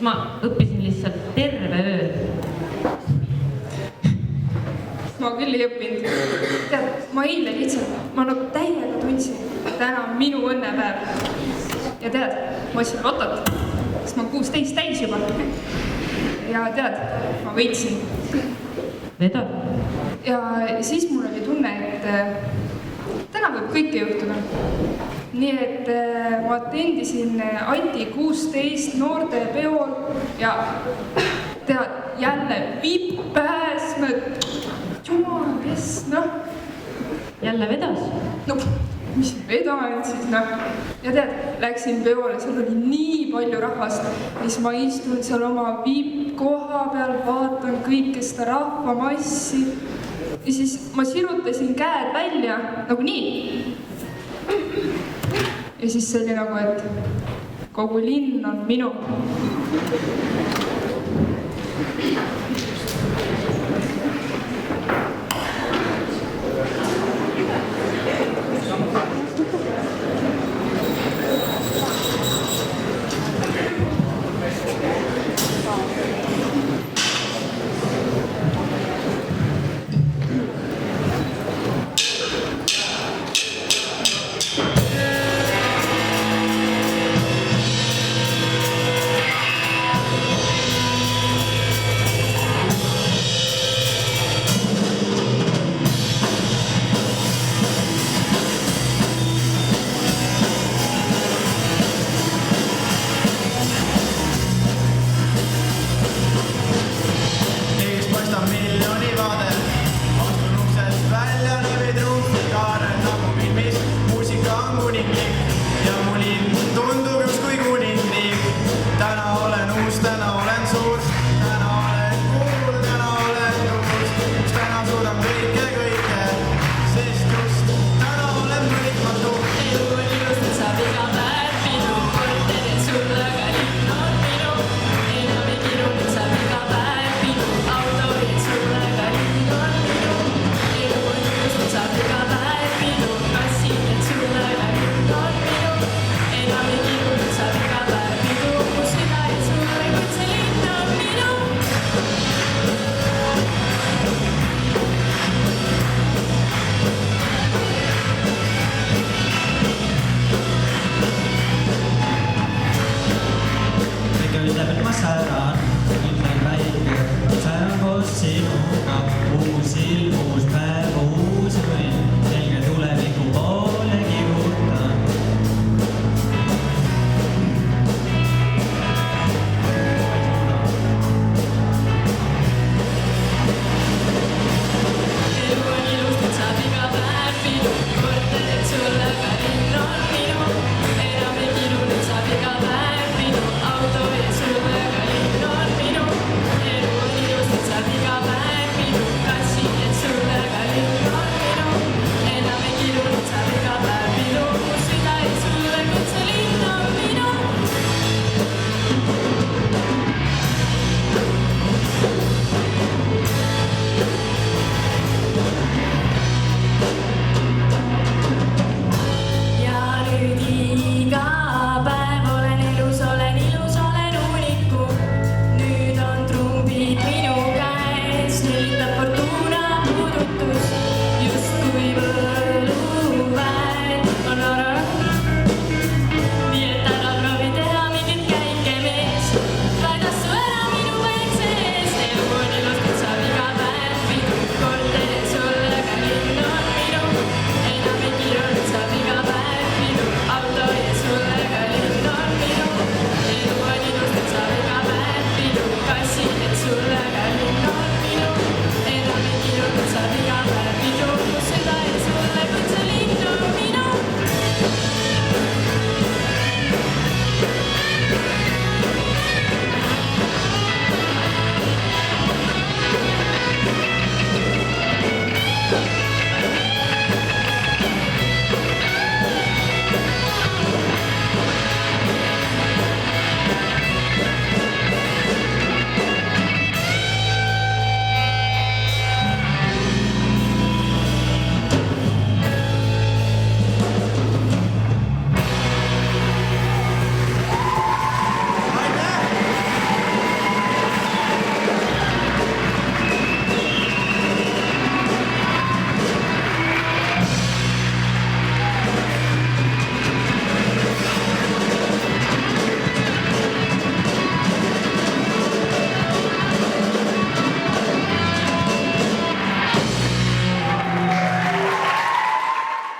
siis ma õppisin lihtsalt terve öö. Ma küll ei õppinud. Tead, ma eile lihtsalt, ma nagu täiega tundsin, täna on minu õnnepäev. Ja tead, ma ostsin lotot, sest ma 16 täis juba. Ja tead, ma võitsin. Vedo? Ja siis mul oli tunne, et täna võib kõike juhtuda. Nii et ma atendisin Ati 16 noorte peol ja tead, jälle vipp-pääsmed. Jumal, kes, noh. Jälle vedas? No, mis vedanud siis, noh. Ja tead, läksin peole, seal oli nii palju rahvast, mis ma istun seal oma vipp-koha peal, vaatan kõike seda rahvamassi. Ja siis ma sirutasin käed välja, nagu nii. Ja siis see oli nagu, et kogu linn on minu.